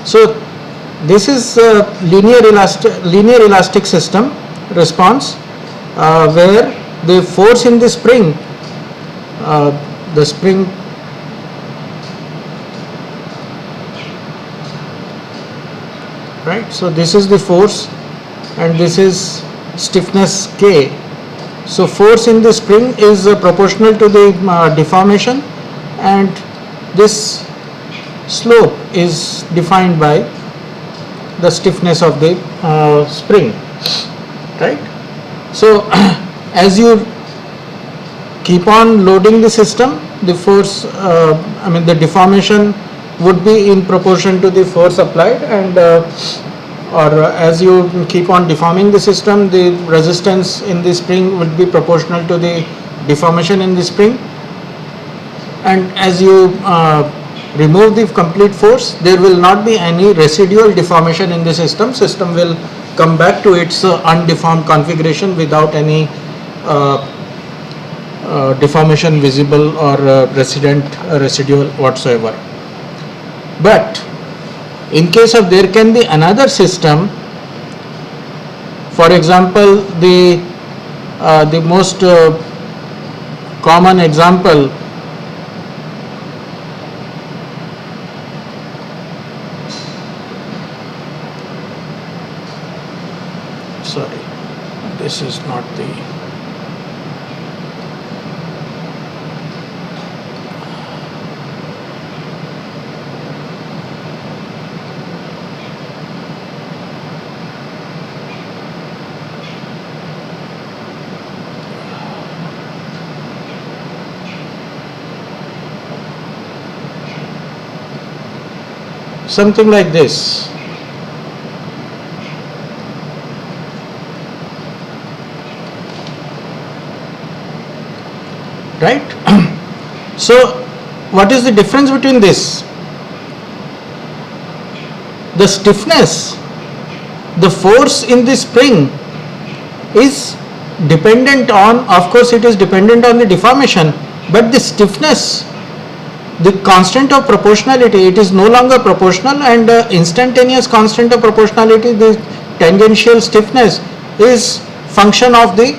So this is linear elastic system response, where the force in the spring, right? So this is the force and this is stiffness K. So force in the spring is proportional to the deformation, and this slope is defined by the stiffness of the spring, right? So as you keep on loading the system, the force, the deformation would be in proportion to the force applied, and as you keep on deforming the system, the resistance in the spring would be proportional to the deformation in the spring, and as you remove the complete force, there will not be any residual deformation in the system. System will come back to its undeformed configuration without any deformation visible or residual whatsoever. But in case of there can be another system, for example, the most common example, sorry, this is not the, something like this. Right? So what is the difference between this? The stiffness, the force in the spring is dependent on, of course it is dependent on the deformation, but the stiffness, the constant of proportionality, it is no longer proportional, and instantaneous constant of proportionality, the tangential stiffness, is function of the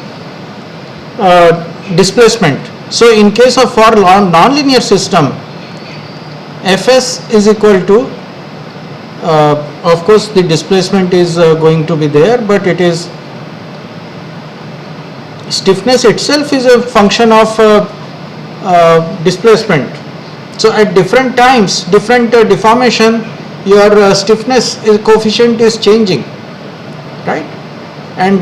displacement. So in case of for non-linear system, Fs is equal to, of course the displacement is going to be there, but it is, stiffness itself is a function of displacement. So at different times, different deformation, your stiffness coefficient is changing, right? And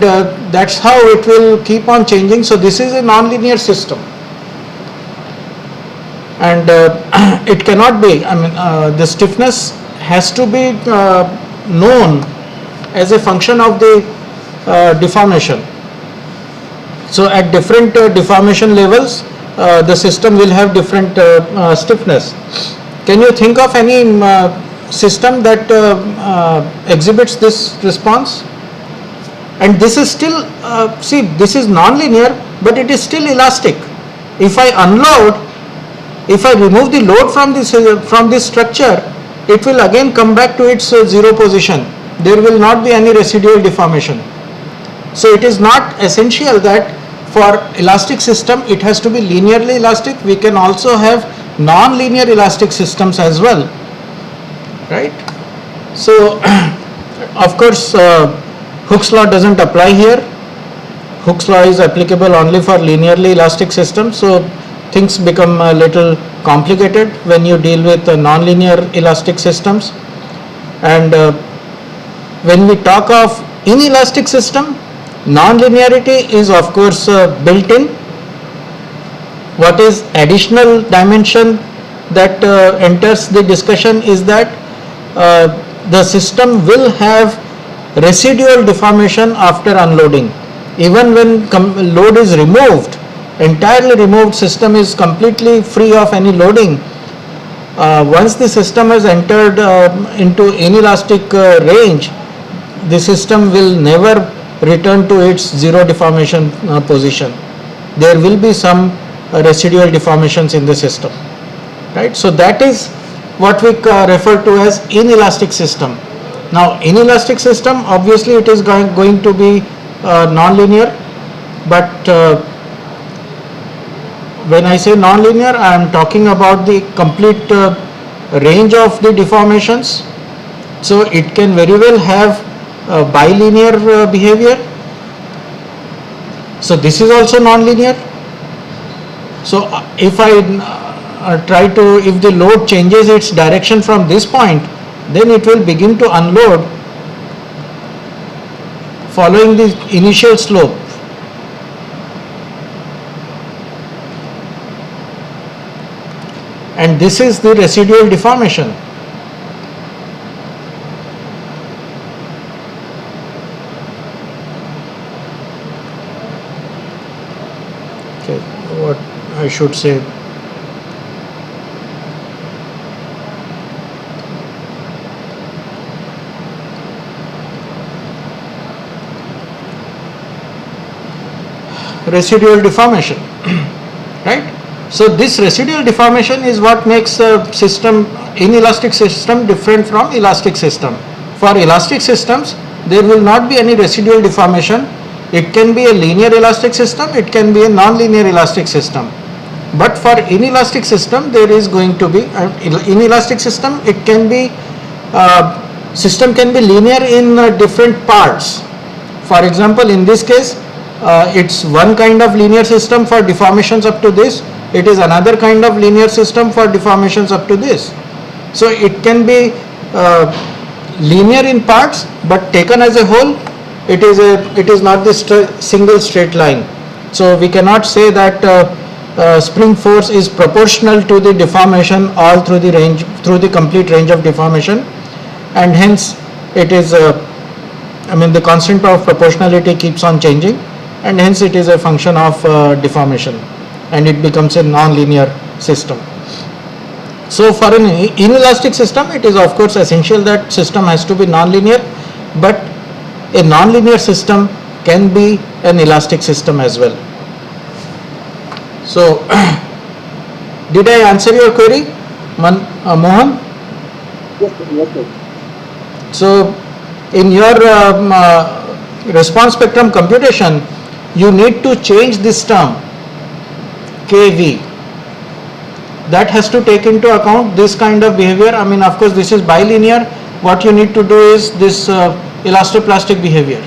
that's how it will keep on changing. So this is a non-linear system, and it cannot be, the stiffness has to be known as a function of the deformation. So at different deformation levels, the system will have different stiffness. Can you think of any system that exhibits this response? And this is still, see, this is non-linear, but it is still elastic. If I unload, if I remove the load from this structure, it will again come back to its zero position. There will not be any residual deformation. So it is not essential that for elastic system it has to be linearly elastic. We can also have non-linear elastic systems as well, right? So of course Hooke's law doesn't apply here. Hooke's law is applicable only for linearly elastic systems. So things become a little complicated when you deal with non-linear elastic systems. And when we talk of inelastic system, non-linearity is of course built in. What is additional dimension that enters the discussion is that the system will have residual deformation after unloading. Even when load is removed, entirely removed, system is completely free of any loading. Once the system has entered into inelastic range, the system will never return to its zero deformation position. There will be some residual deformations in the system, right? So that is what we refer to as inelastic system. Now, inelastic system, obviously it is going to be non-linear, but when I say non-linear, I am talking about the complete range of the deformations. So it can very well have bilinear behavior. So this is also non-linear. So if I try to, if the load changes its direction from this point, then it will begin to unload following the initial slope. And this is the residual deformation. Okay, what I should say. Residual deformation, right? So this residual deformation is what makes a system, inelastic system, different from elastic system. For elastic systems, there will not be any residual deformation. It can be a linear elastic system, it can be a non-linear elastic system. But for inelastic system, there is going to be, inelastic system, it can be, system can be linear in different parts. For example, in this case, it's one kind of linear system for deformations up to this, it is another kind of linear system for deformations up to this. So it can be linear in parts, but taken as a whole, it is not the single straight line. So we cannot say that spring force is proportional to the deformation all through the range, through the complete range of deformation, and hence it is the constant of proportionality keeps on changing, and hence it is a function of deformation, and it becomes a non-linear system. So for an inelastic system, it is of course essential that system has to be non-linear, but a non-linear system can be an elastic system as well. So did I answer your query, Mohan? Yes, sir. So in your response spectrum computation, you need to change this term KV. That has to take into account this kind of behavior. Of course, this is bilinear. What you need to do is this elastoplastic behavior,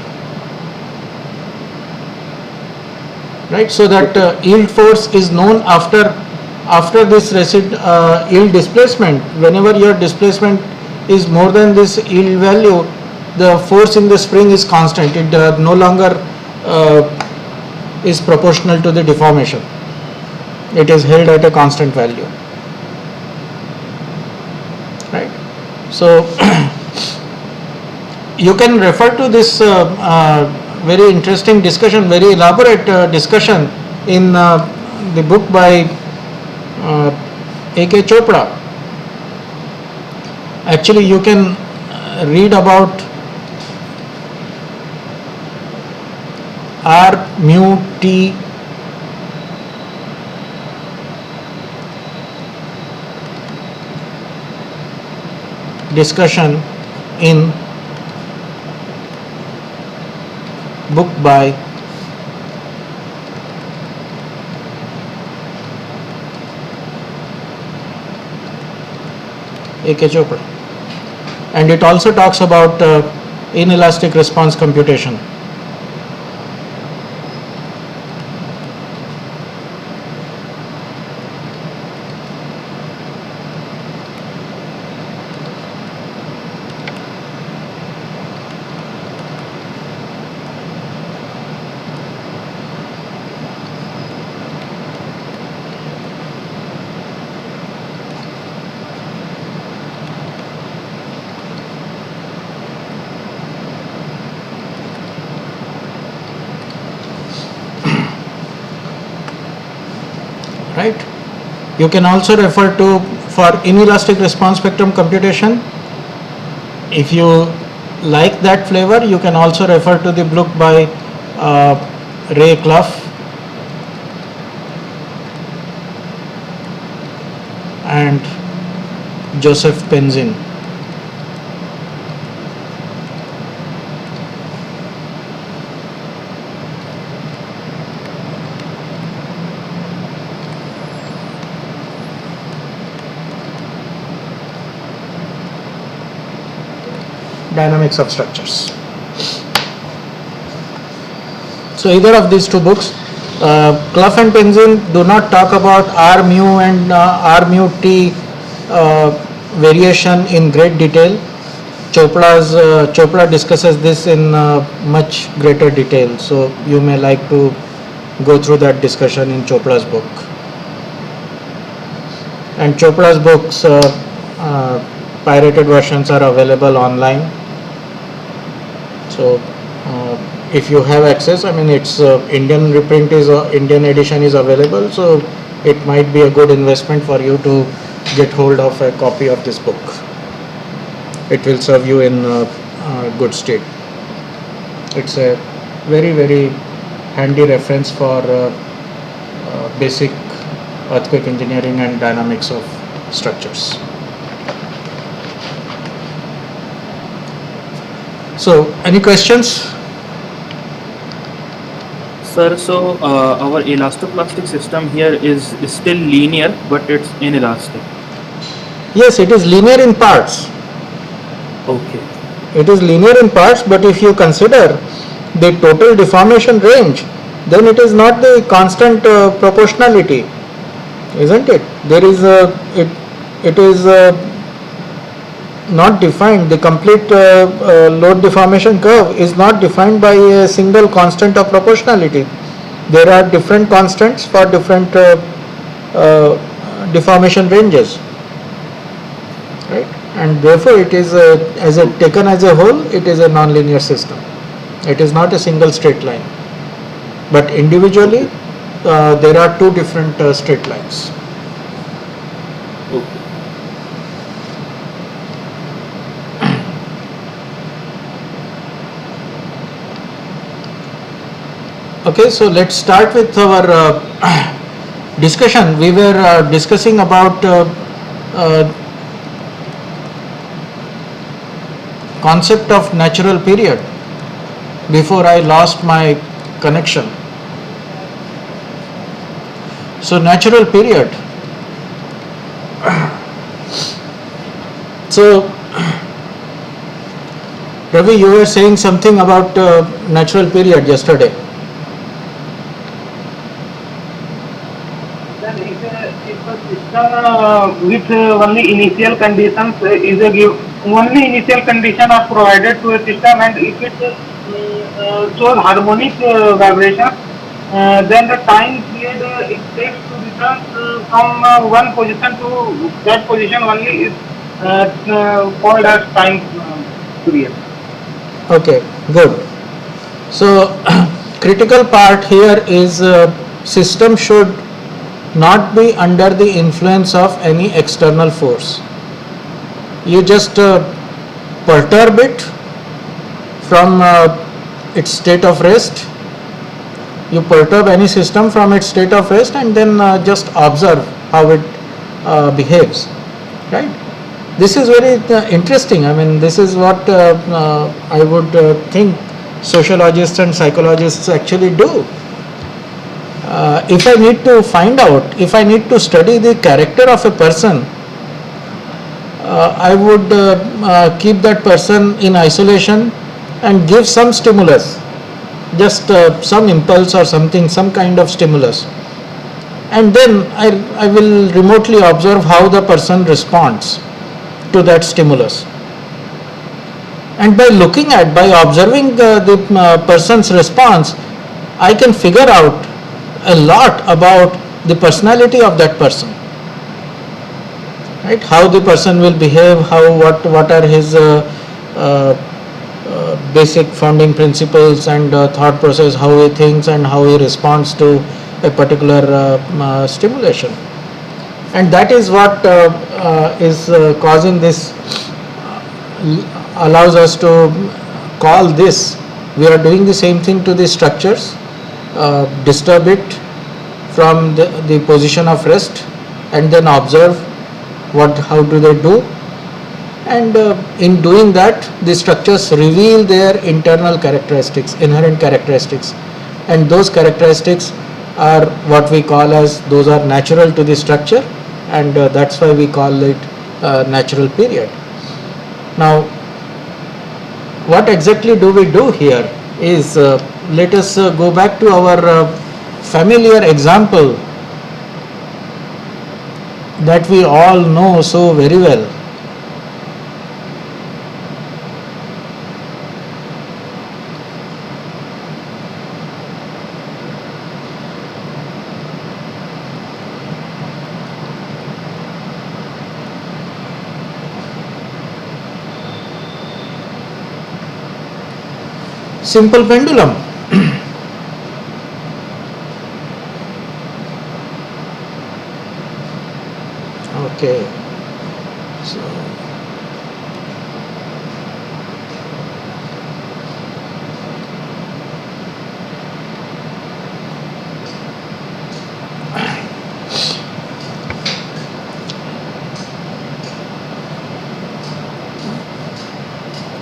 right? So that yield force is known after this yield displacement. Whenever your displacement is more than this yield value, the force in the spring is constant. It no longer is proportional to the deformation. It is held at a constant value, right? So you can refer to this very interesting discussion, very elaborate discussion in the book by A.K. Chopra. Actually, you can read about R mu T discussion in book by A.K. Chopra, and it also talks about inelastic response computation. Right? You can also refer to, for inelastic response spectrum computation, if you like that flavor, you can also refer to the book by Ray Clough and Joseph Penzin. Dynamics of structures. So either of these two books, Clough and Penzin do not talk about R mu and R mu T variation in great detail. Chopra discusses this in much greater detail. So you may like to go through that discussion in Chopra's book. And Chopra's books, pirated versions are available online. So if you have access, I mean, its Indian reprint is Indian edition is available, so it might be a good investment for you to get hold of a copy of this book. It will serve you in good state. It's a very, very handy reference for basic earthquake engineering and dynamics of structures. So, any questions? Sir, so our elastoplastic system here is still linear, but it's inelastic. Yes, it is linear in parts. Okay. It is linear in parts, but if you consider the total deformation range, then it is not the constant proportionality, isn't it? There is it is not defined. The complete load deformation curve is not defined by a single constant of proportionality. There are different constants for different deformation ranges, right? And therefore it is taken as a whole, it is a nonlinear system. It is not a single straight line, but individually there are two different straight lines. Okay. Okay, so let's start with our discussion. We were discussing about concept of natural period before I lost my connection. So natural period. So Ravi, you were saying something about natural period yesterday. With only initial conditions is a give only initial condition are provided to a system, and if it shows harmonic vibration, then the time period it takes to return from one position to that position only is called as time period. Okay, good. So critical part here is system should not be under the influence of any external force. You just perturb it from its state of rest. You perturb any system from its state of rest and then just observe how it behaves, right? This is very interesting. I mean, this is what I would think sociologists and psychologists actually do. If I need to find out, if I need to study the character of a person, I would keep that person in isolation and give some stimulus, just some impulse or something, some kind of stimulus. And then I will remotely observe how the person responds to that stimulus. And by observing the person's response, I can figure out a lot about the personality of that person, right? How the person will behave, what are his basic founding principles and thought process, how he thinks and how he responds to a particular stimulation. And that is what is causing this, allows us to call this, we are doing the same thing to the structures. Disturb it from the position of rest and then observe how do they do, and in doing that the structures reveal their internal characteristics, inherent characteristics, and those characteristics are what we call as those are natural to the structure, and that's why we call it natural period. Now what exactly do we do here is let us go back to our familiar example that we all know so very well. Simple pendulum. Okay, so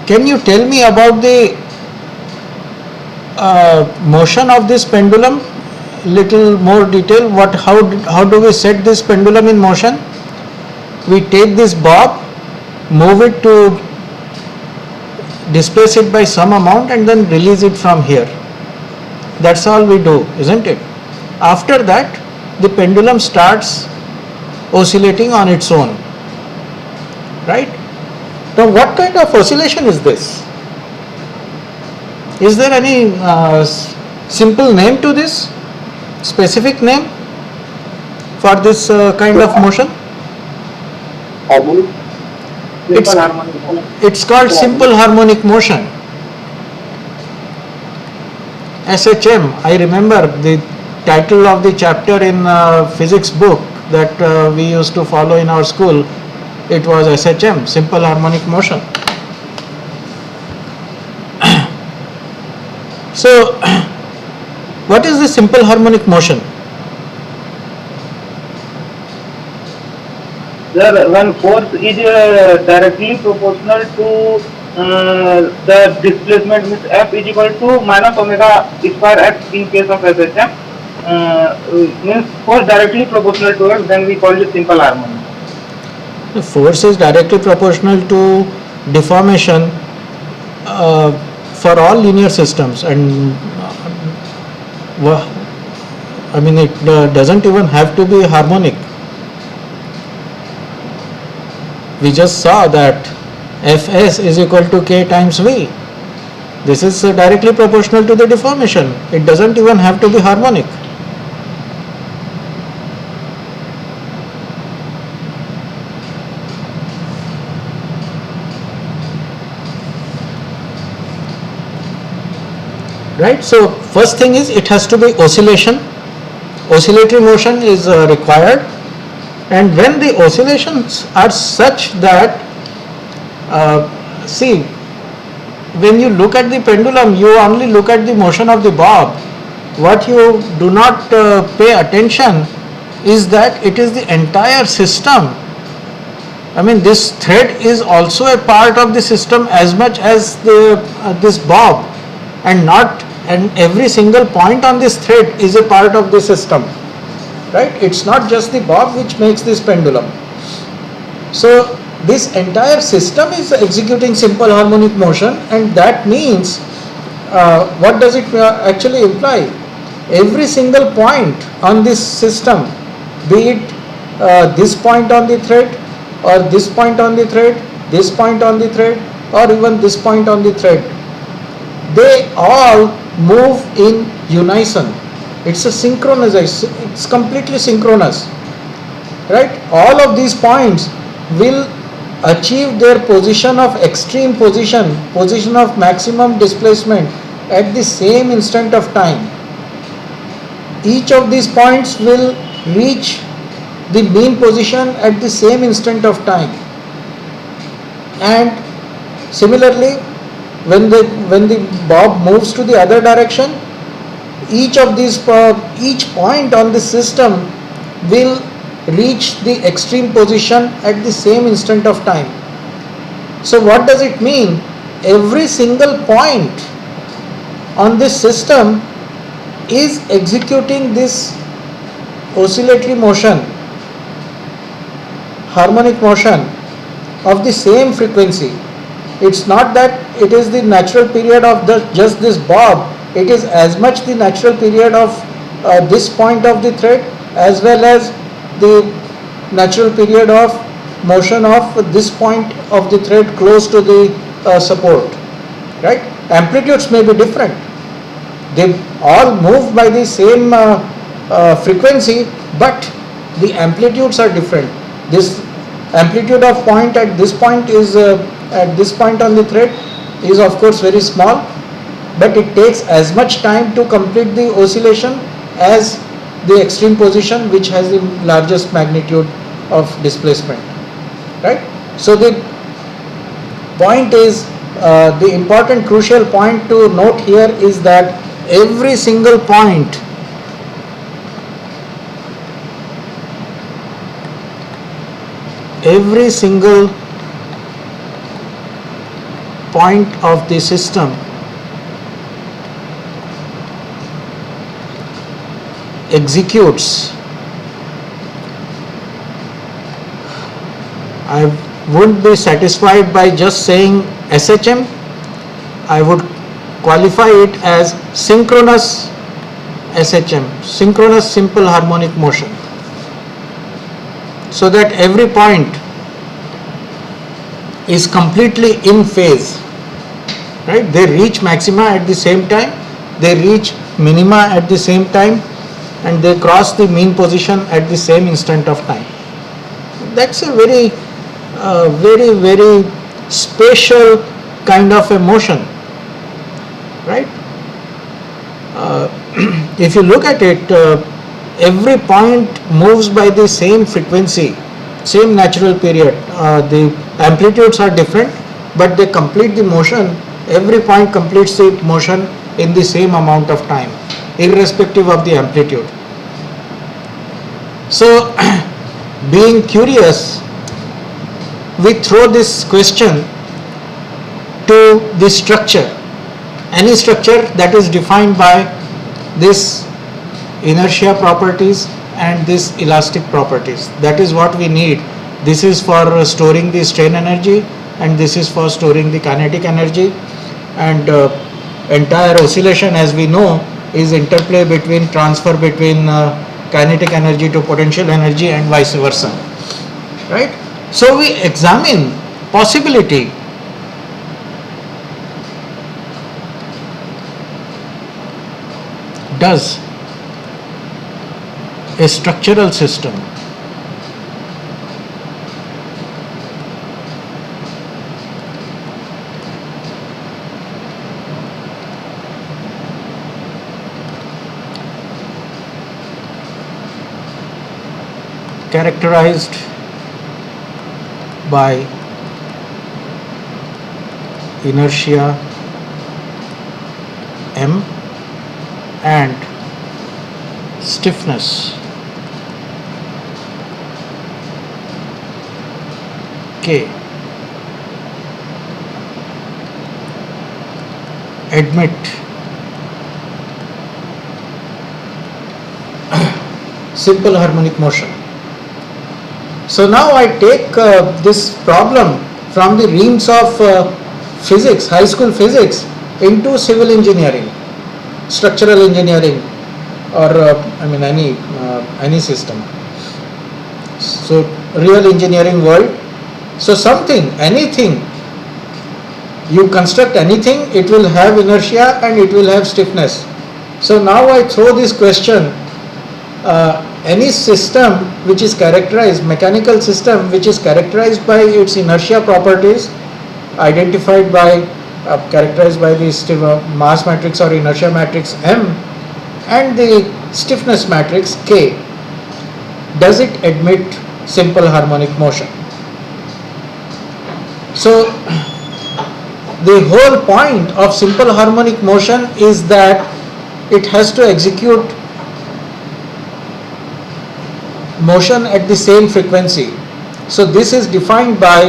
can you tell me about the motion of this pendulum? Little more detail. How do we set this pendulum in motion? We take this bob, move it to displace it by some amount, and then release it from here. That's all we do, isn't it? After that, the pendulum starts oscillating on its own, right? Now what kind of oscillation is this? Is there any simple name to this? Specific name for this kind of motion? Harmonic. It's- Simple harmonic motion. It's called simple harmonic motion. SHM, I remember the title of the chapter in physics book that we used to follow in our school. It was SHM, simple harmonic motion. So, what is the simple harmonic motion? Sir, when force is directly proportional to the displacement, means F is equal to minus omega square x in case of SHM, means force directly proportional to it, then we call it simple harmonic. The force is directly proportional to deformation for all linear systems, and I mean it doesn't even have to be harmonic. We just saw that Fs is equal to k times v. This is directly proportional to the deformation. It doesn't even have to be harmonic. Right? So first thing is it has to be oscillation. Oscillatory motion is required, and when the oscillations are such that see, when you look at the pendulum, you only look at the motion of the bob. What you do not pay attention is that it is the entire system. I mean, this thread is also a part of the system as much as this bob, and every single point on this thread is a part of the system, right? It's not just the bob which makes this pendulum. So this entire system is executing simple harmonic motion, and that means what does it actually imply? Every single point on this system, be it this point on the thread, or this point on the thread, this point on the thread, or even this point on the thread, they all move in unison. It's a synchronization, it's completely synchronous, right? All of these points will achieve their position of extreme position of maximum displacement at the same instant of time. Each of these points will reach the mean position at the same instant of time, and similarly when the bob moves to the other direction, each of these each point on the system will reach the extreme position at the same instant of time. So what does it mean? Every single point on this system is executing this oscillatory motion, harmonic motion of the same frequency. It's not that it is the natural period of just this bob, it is as much the natural period of this point of the thread as well as the natural period of motion of this point of the thread close to the support, right? Amplitudes may be different, they all move by the same frequency, but the amplitudes are different. This amplitude of point at this point is at this point on the thread is of course very small, but it takes as much time to complete the oscillation as the extreme position which has the largest magnitude of displacement, right? So the point is, the important crucial point to note here is that every single point of the system executes. I wouldn't be satisfied by just saying SHM. I would qualify it as synchronous SHM, synchronous simple harmonic motion, so that every point is completely in phase, right? They reach maxima at the same time, they reach minima at the same time, and they cross the mean position at the same instant of time. That's a very very spatial kind of a motion, right? If you look at it, every point moves by the same frequency, same natural period. The amplitudes are different, but they complete the motion. Every point completes the motion in the same amount of time, irrespective of the amplitude. So, being curious, we throw this question to the structure, any structure that is defined by this inertia properties and this elastic properties. That is what we need. This is for storing the strain energy, and this is for storing the kinetic energy, and entire oscillation, as we know, is interplay between transfer between kinetic energy to potential energy and vice versa, right? So we examine possibility. Does a structural system characterized by inertia M and stiffness K admit simple harmonic motion. So now I take this problem from the realms of physics, high school physics, into civil engineering, structural engineering, or any system. So real engineering world. So something, anything, you construct anything, it will have inertia and it will have stiffness. So now I throw this question, any system which is characterized, mechanical system which is characterized by its inertia properties, identified by, characterized by the mass matrix or inertia matrix M and the stiffness matrix K, does it admit simple harmonic motion? So the whole point of simple harmonic motion is that it has to execute motion at the same frequency. So this is defined by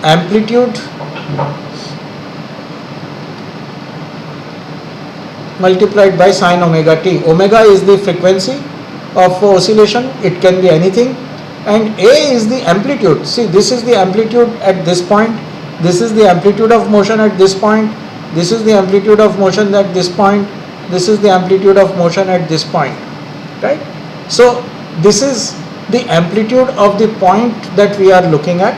amplitude multiplied by sine omega t. Omega is the frequency of oscillation, it can be anything, and A is the amplitude. See, this is the amplitude at this point, this is the amplitude of motion at this point, this is the amplitude of motion at this point, this is the amplitude of motion at this point, right? So this is the amplitude of the point that we are looking at,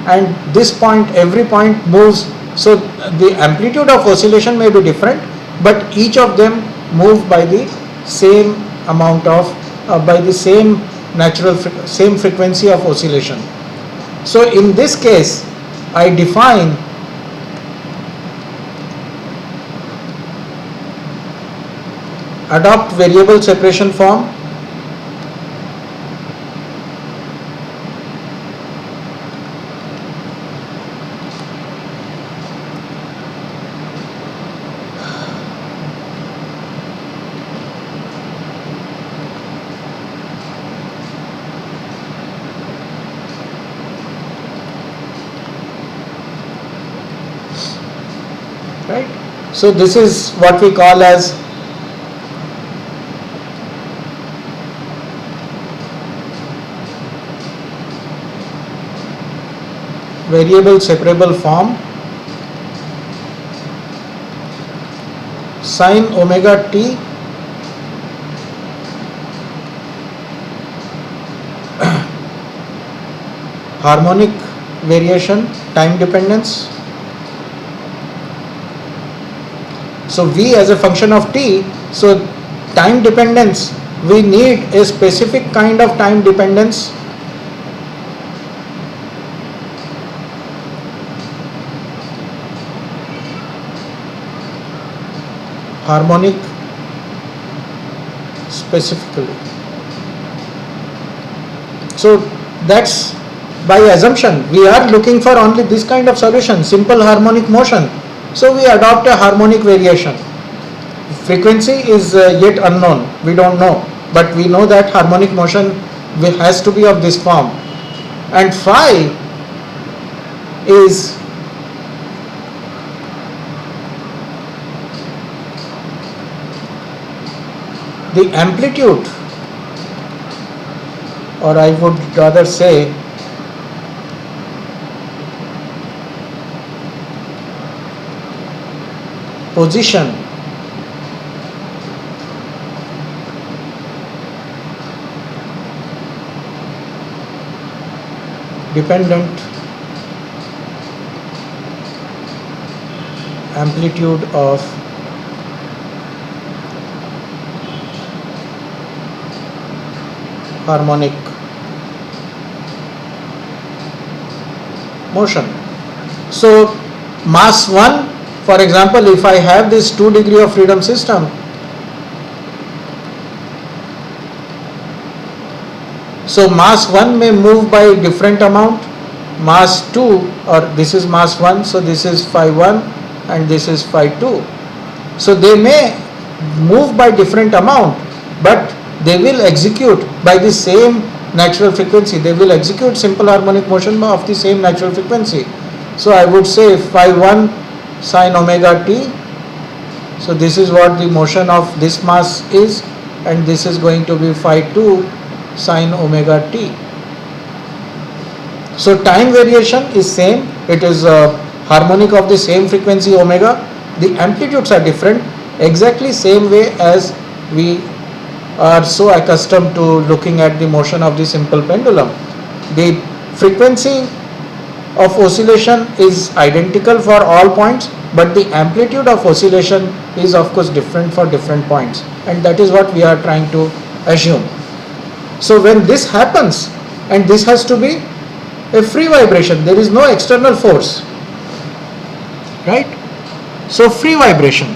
and this point, every point moves. So the amplitude of oscillation may be different, but each of them move by the same amount of by the same same frequency of oscillation. So in this case I define adopt variable separation form right. So this is what we call as variable separable form sine omega t harmonic variation time dependence. So V as a function of t, so time dependence, we need a specific kind of time dependence harmonic specifically. So that's by assumption, we are looking for only this kind of solution, simple harmonic motion. So we adopt a harmonic variation. Frequency is yet unknown, we don't know, but we know that harmonic motion has to be of this form, and phi is the amplitude, or I would rather say position dependent amplitude of harmonic motion. So mass 1, for example, if I have this 2 degree of freedom system, so mass 1 may move by different amount, mass 2, or this is mass 1, so this is phi 1 and this is phi 2. So they may move by different amount, but they will execute by the same natural frequency. They will execute simple harmonic motion of the same natural frequency. So I would say phi 1 sine omega t. So this is what the motion of this mass is, and this is going to be phi 2 sine omega t. So time variation is same, it is harmonic of the same frequency omega. The amplitudes are different, exactly same way as we are so accustomed to looking at the motion of the simple pendulum. The frequency of oscillation is identical for all points, but the amplitude of oscillation is of course different for different points, and that is what we are trying to assume. So when this happens, and this has to be a free vibration, there is no external force, right? So free vibration.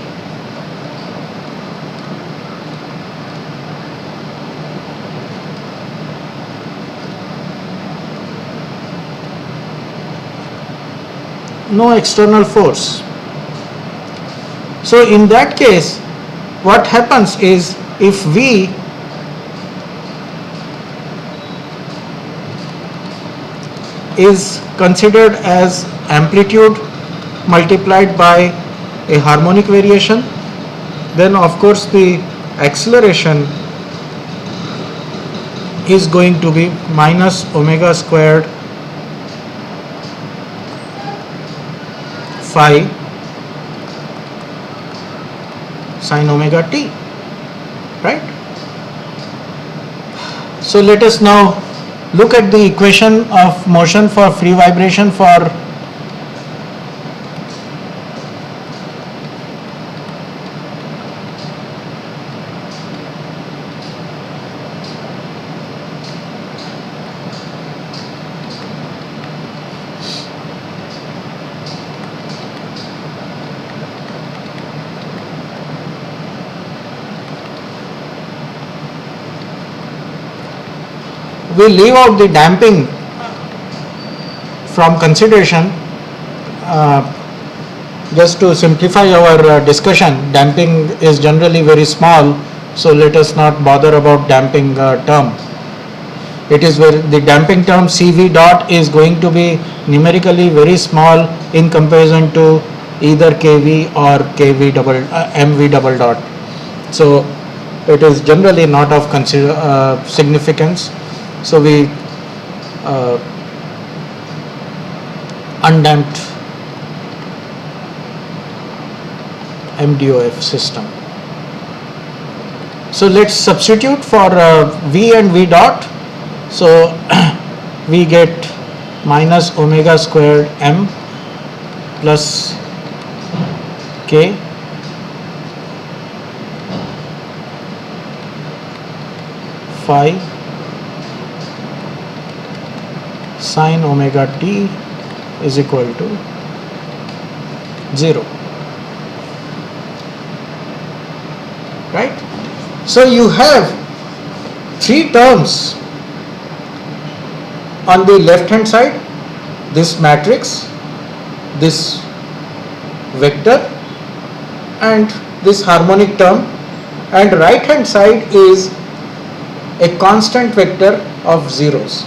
No external force. So in that case, what happens is if V is considered as amplitude multiplied by a harmonic variation, then of course the acceleration is going to be minus omega squared phi sine omega t, right? So let us now look at the equation of motion for free vibration for we leave out the damping from consideration. Just to simplify our discussion, damping is generally very small, so let us not bother about damping term. It is where the damping term CV dot is going to be numerically very small in comparison to either KV or KV double MV double dot. So it is generally not of significance. So we undamped MDOF system. So let's substitute for V and V dot. So we get minus omega squared m plus k phi sine omega t is equal to 0, right? So you have three terms on the left hand side, this matrix, this vector and this harmonic term, and right hand side is a constant vector of zeros.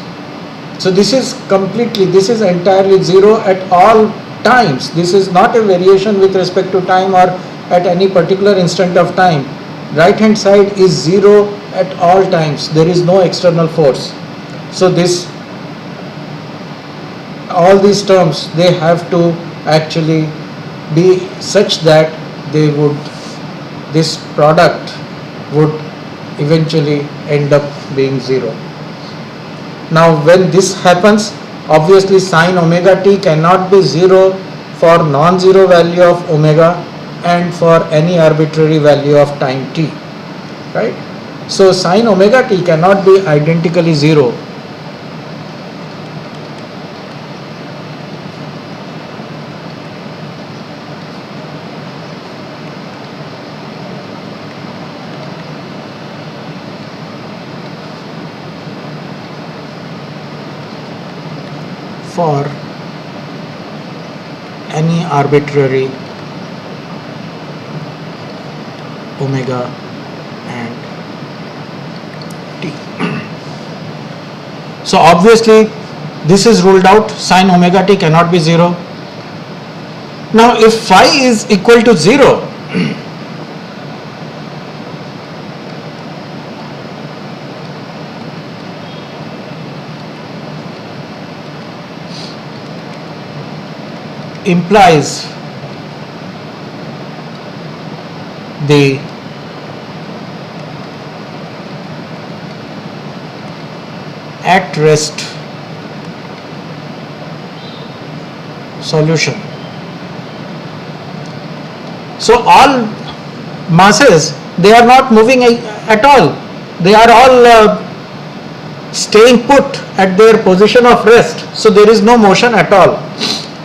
So this is entirely zero at all times. This is not a variation with respect to time or at any particular instant of time. Right hand side is zero at all times. There is no external force. So all these terms, they have to actually be such that this product would eventually end up being zero. Now when this happens, obviously sine omega t cannot be zero for non-zero value of omega and for any arbitrary value of time t, right? So sine omega t cannot be identically zero. For any arbitrary omega and t. So obviously this is ruled out, sine omega t cannot be zero. Now if phi is equal to 0, implies the at rest solution. So all masses, they are not moving at all. They are all staying put at their position of rest. So there is no motion at all.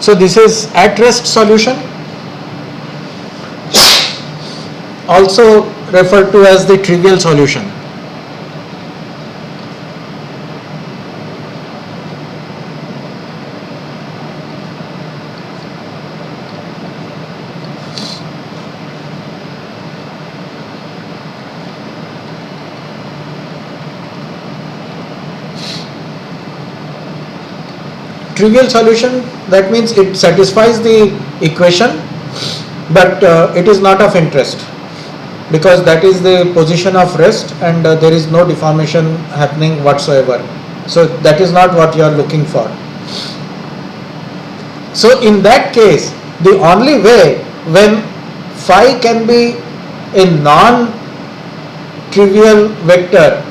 So this is at rest solution, also referred to as the trivial solution. trivial solution, that means it satisfies the equation, but it is not of interest, because that is the position of rest and there is no deformation happening whatsoever. So that is not what you are looking for. So in that case, the only way when phi can be a non-trivial vector,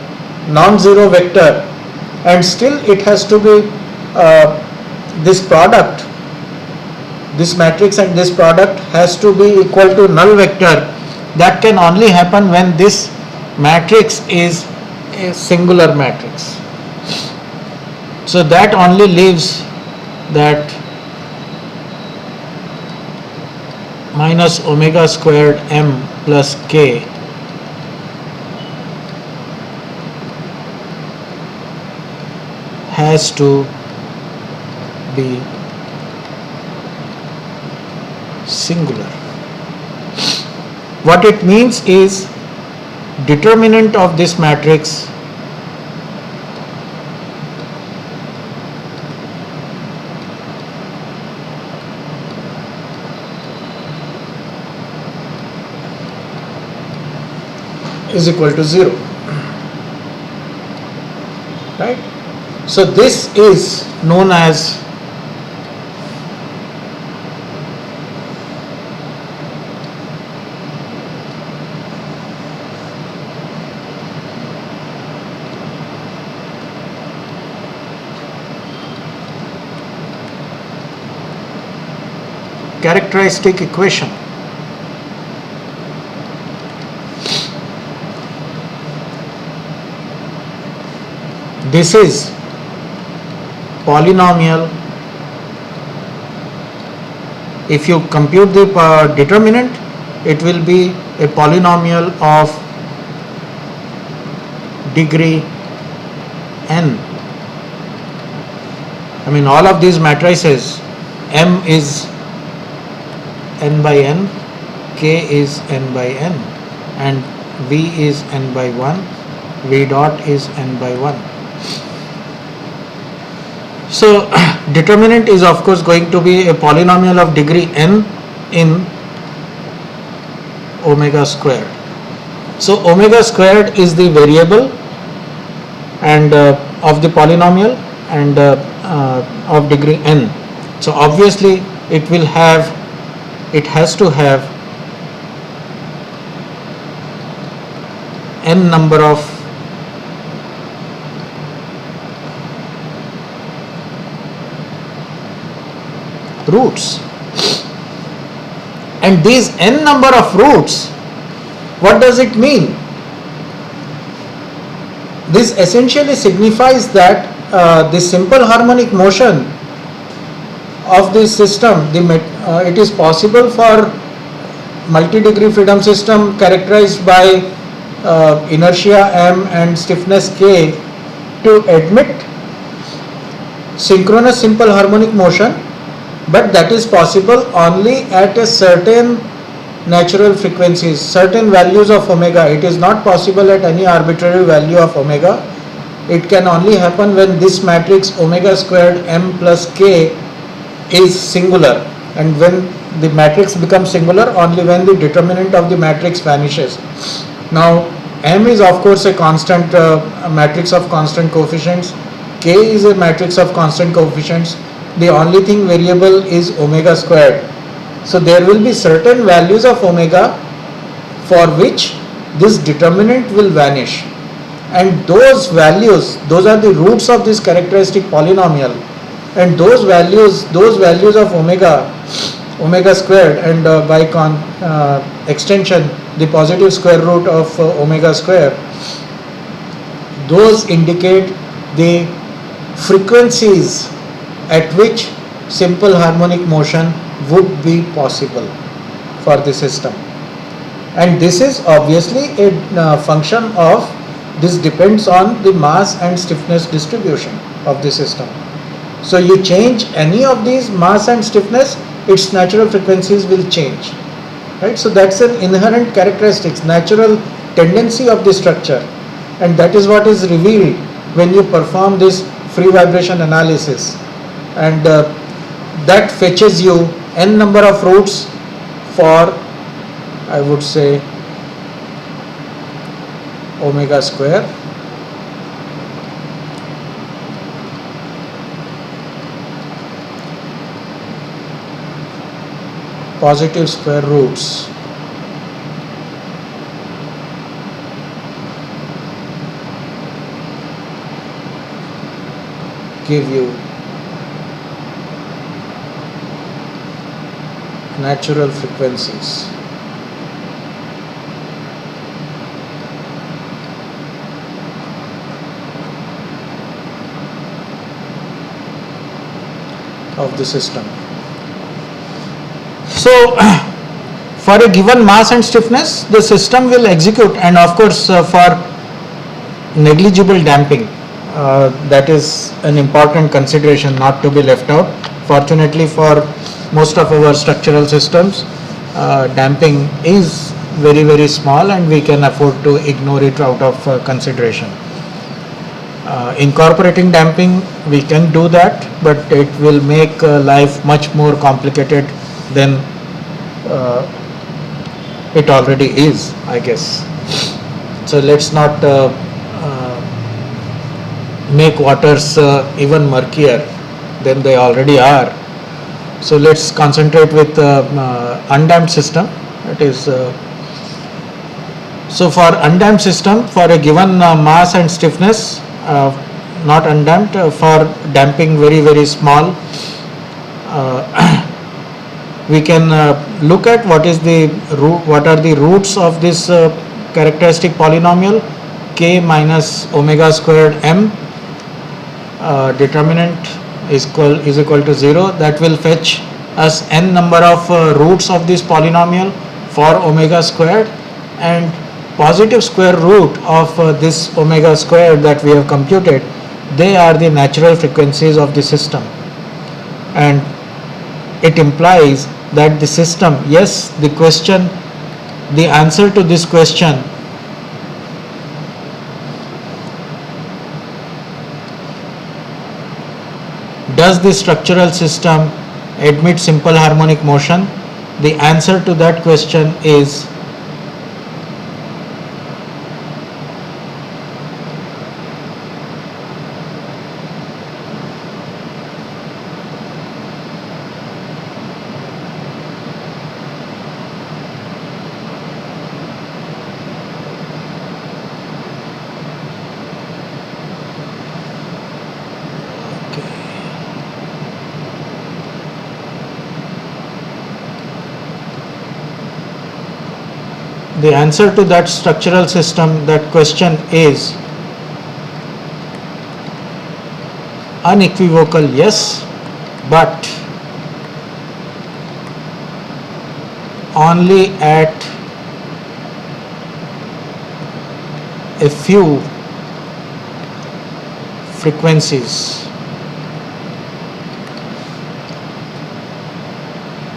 non-zero vector, and still it has to be this product, this matrix and this product has to be equal to null vector, that can only happen when this matrix is a singular matrix. So that only leaves that minus omega squared m plus k has to be singular. What it means is determinant of this matrix is equal to 0, right? So this is known as characteristic equation. This is polynomial. If you compute the determinant, it will be a polynomial of degree n. I mean, all of these matrices, M is n by n, K is n by n, and V is n by 1, V dot is n by 1. So determinant is of course going to be a polynomial of degree n in omega squared. So omega squared is the variable and of the polynomial and of degree n. So obviously it has to have n number of roots, and these n number of roots, what does it mean? This essentially signifies that the simple harmonic motion of this system, it is possible for multi-degree freedom system characterized by inertia m and stiffness k to admit synchronous simple harmonic motion, but that is possible only at a certain natural frequencies, certain values of omega. It is not possible at any arbitrary value of omega. It can only happen when this matrix omega squared m plus k is singular, and when the matrix becomes singular only when the determinant of the matrix vanishes. Now m is of course a constant matrix of constant coefficients, k is a matrix of constant coefficients, the only thing variable is omega squared. So there will be certain values of omega for which this determinant will vanish, and those values, those are the roots of this characteristic polynomial, and those values of omega squared and by extension the positive square root of omega square, those indicate the frequencies at which simple harmonic motion would be possible for the system. And this is obviously a function of, this depends on the mass and stiffness distribution of the system. So you change any of these mass and stiffness, its natural frequencies will change, right? So that's an inherent characteristics, natural tendency of the structure, and that is what is revealed when you perform this free vibration analysis. and that fetches you n number of roots for, I would say, omega square positive square roots give you natural frequencies. Of the system. So for a given mass and stiffness, the system will execute, and of course for negligible damping, that is an important consideration not to be left out. Fortunately for most of our structural systems, damping is very small and we can afford to ignore it out of consideration. Incorporating damping, we can do that, but it will make life much more complicated than it already is, I guess. So let's not make waters even murkier than they already are. So let's concentrate with undamped system. It is so for undamped system, for a given mass and stiffness, not undamped, for damping very small, we can look at what are the roots of this characteristic polynomial k minus omega squared m. Determinant is equal to 0. That will fetch us n number of roots of this polynomial for omega squared, and positive square root of this omega squared that we have computed, they are the natural frequencies of the system. And it implies that the system, yes, the answer to this question does the structural system admit simple harmonic motion? The answer to that question is the answer to that structural system, that question is unequivocal yes, but only at a few frequencies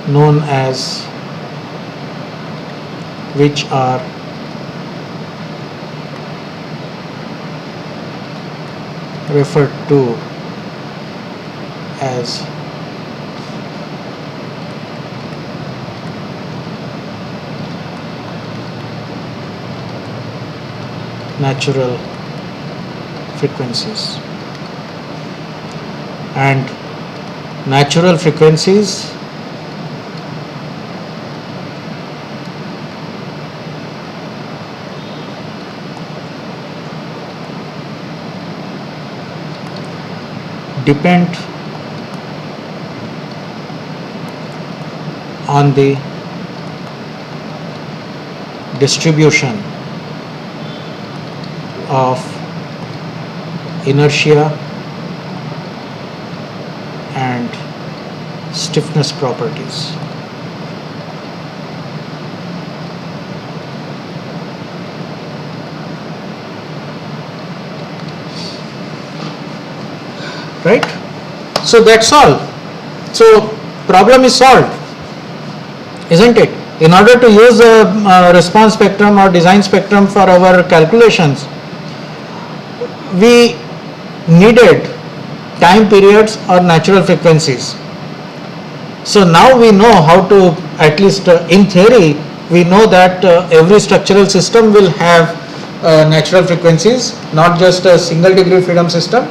known as, which are referred to as natural frequencies. And natural frequencies depend on the distribution of inertia and stiffness properties. Right? So that's all. So problem is solved, isn't it? In order to use a response spectrum or design spectrum for our calculations, we needed time periods or natural frequencies. So now we know how to, at least in theory, we know that every structural system will have natural frequencies, not just a single degree freedom system.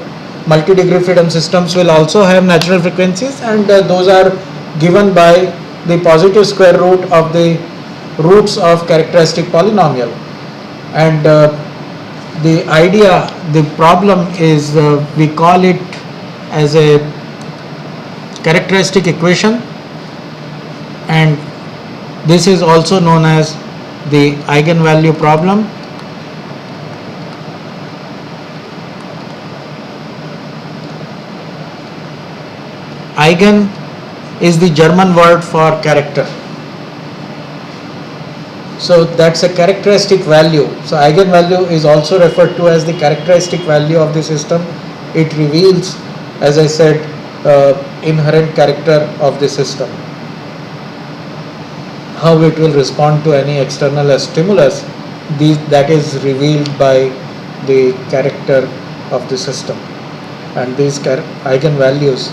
Multi-degree freedom systems will also have natural frequencies, and those are given by the positive square root of the roots of characteristic polynomial. And the idea, the problem is we call it as a characteristic equation, and this is also known as the eigenvalue problem. Eigen is the German word for character. So that's a characteristic value. So eigenvalue is also referred to as the characteristic value of the system. It reveals, as I said, inherent character of the system, how it will respond to any external stimulus. That is revealed by the character of the system, and these eigenvalues,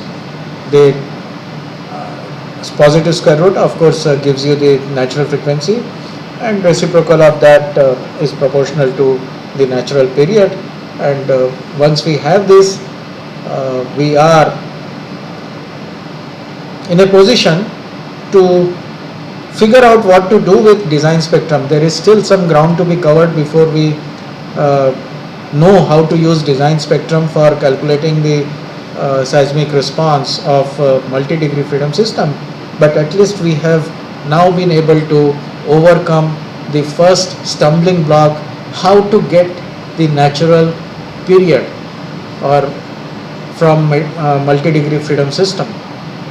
the positive square root of course gives you the natural frequency, and reciprocal of that is proportional to the natural period. And once we have this, we are in a position to figure out what to do with design spectrum. There is still some ground to be covered before we know how to use design spectrum for calculating the seismic response of multi-degree freedom system, but at least we have now been able to overcome the first stumbling block, how to get the natural period or from multi-degree freedom system,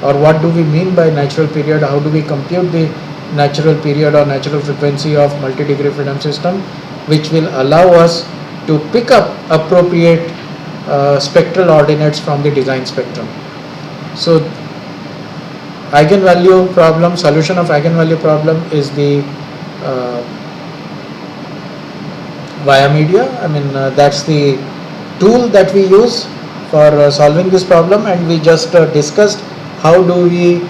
or what do we mean by natural period, how do we compute the natural period or natural frequency of multi-degree freedom system, which will allow us to pick up appropriate spectral ordinates from the design spectrum. So eigenvalue problem, solution of eigenvalue problem is the via media. I mean that's the tool that we use for solving this problem, and we just discussed how do we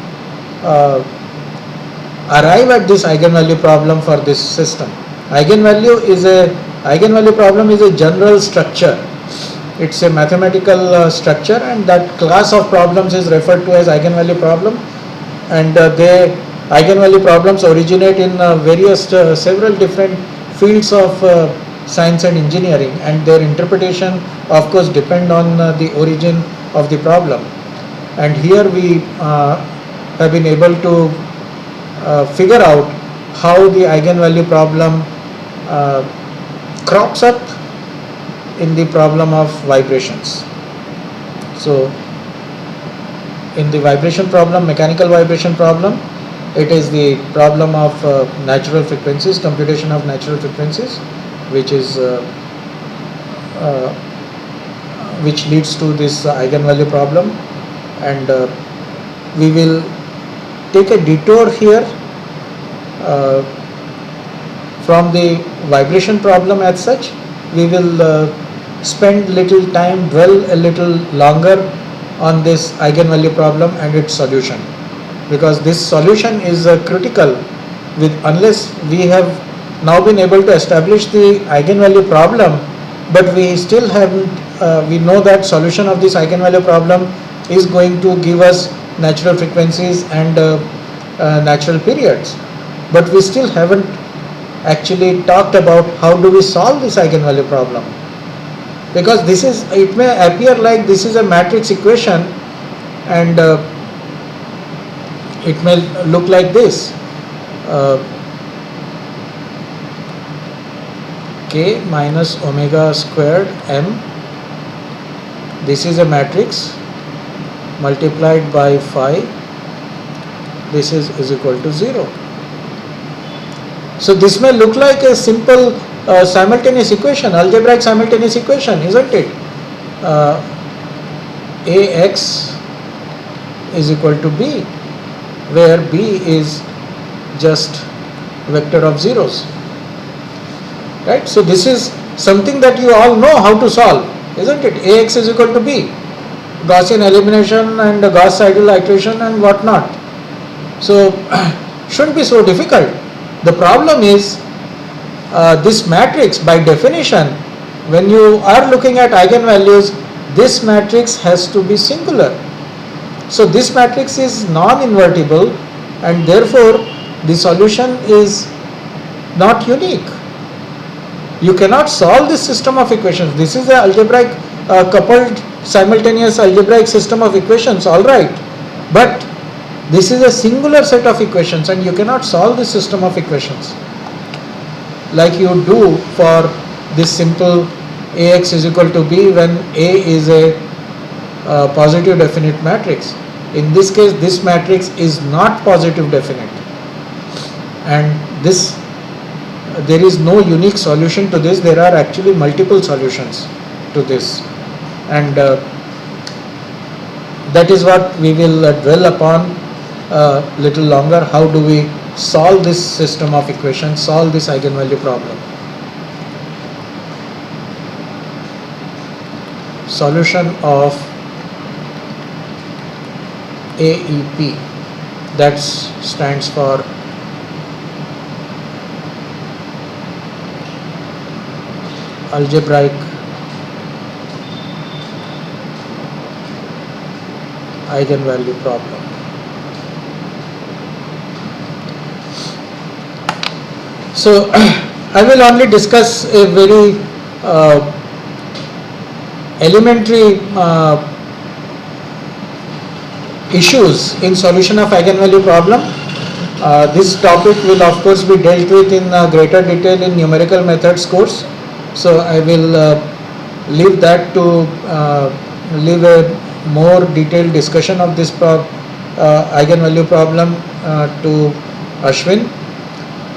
arrive at this eigenvalue problem for this system. Eigenvalue problem is a general structure. It's a mathematical structure, and that class of problems is referred to as eigenvalue problem. And eigenvalue problems originate in several different fields of science and engineering, and their interpretation of course depend on the origin of the problem. And here we have been able to figure out how the eigenvalue problem crops up in the problem of vibrations. So in the vibration problem, mechanical vibration problem, it is the problem of natural frequencies, computation of natural frequencies, which is which leads to this eigenvalue problem. And we will take a detour here from the vibration problem as such. We will spend little time, dwell a little longer on this eigenvalue problem and its solution, because this solution is critical. Unless we have now been able to establish the eigenvalue problem, but we still haven't, we know that solution of this eigenvalue problem is going to give us natural frequencies and natural periods, but we still haven't actually talked about how do we solve this eigenvalue problem, because it may appear like this is a matrix equation, and it may look like this, k minus omega squared m, this is a matrix, multiplied by phi, this is equal to 0. So this may look like a simple simultaneous equation, algebraic simultaneous equation, isn't it? Ax is equal to b, where b is just vector of zeros, right? So this is something that you all know how to solve, isn't it? Ax is equal to b. Gaussian elimination and Gauss cycle iteration and whatnot. So shouldn't be so difficult. The problem is this matrix, by definition, when you are looking at eigenvalues, this matrix has to be singular. So this matrix is non-invertible and therefore the solution is not unique. You cannot solve this system of equations. This is a algebraic coupled simultaneous algebraic system of equations, all right, but this is a singular set of equations and you cannot solve this system of equations like you do for this simple Ax is equal to b when A is a positive definite matrix. In this case, this matrix is not positive definite, and this there is no unique solution to this. There are actually multiple solutions to this, and that is what we will dwell upon a little longer. How do we solve this system of equations, solve this eigenvalue problem? Solution of AEP, that stands for algebraic eigenvalue problem. So I will only discuss a very elementary issues in solution of eigenvalue problem. This topic will of course be dealt with in greater detail in numerical methods course. So I will leave that to leave a more detailed discussion of this eigenvalue problem to Ashwin.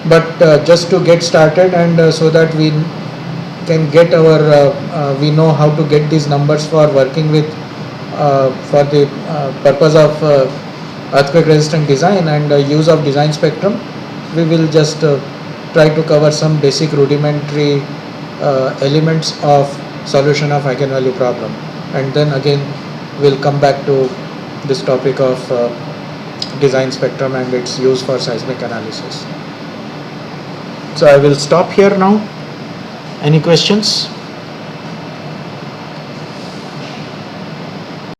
But just to get started and so that we can get our we know how to get these numbers for working with for the purpose of earthquake resistant design and use of design spectrum, we will just try to cover some basic rudimentary elements of solution of eigenvalue problem, and then again we'll come back to this topic of design spectrum and its use for seismic analysis. So I will stop here now. Any questions?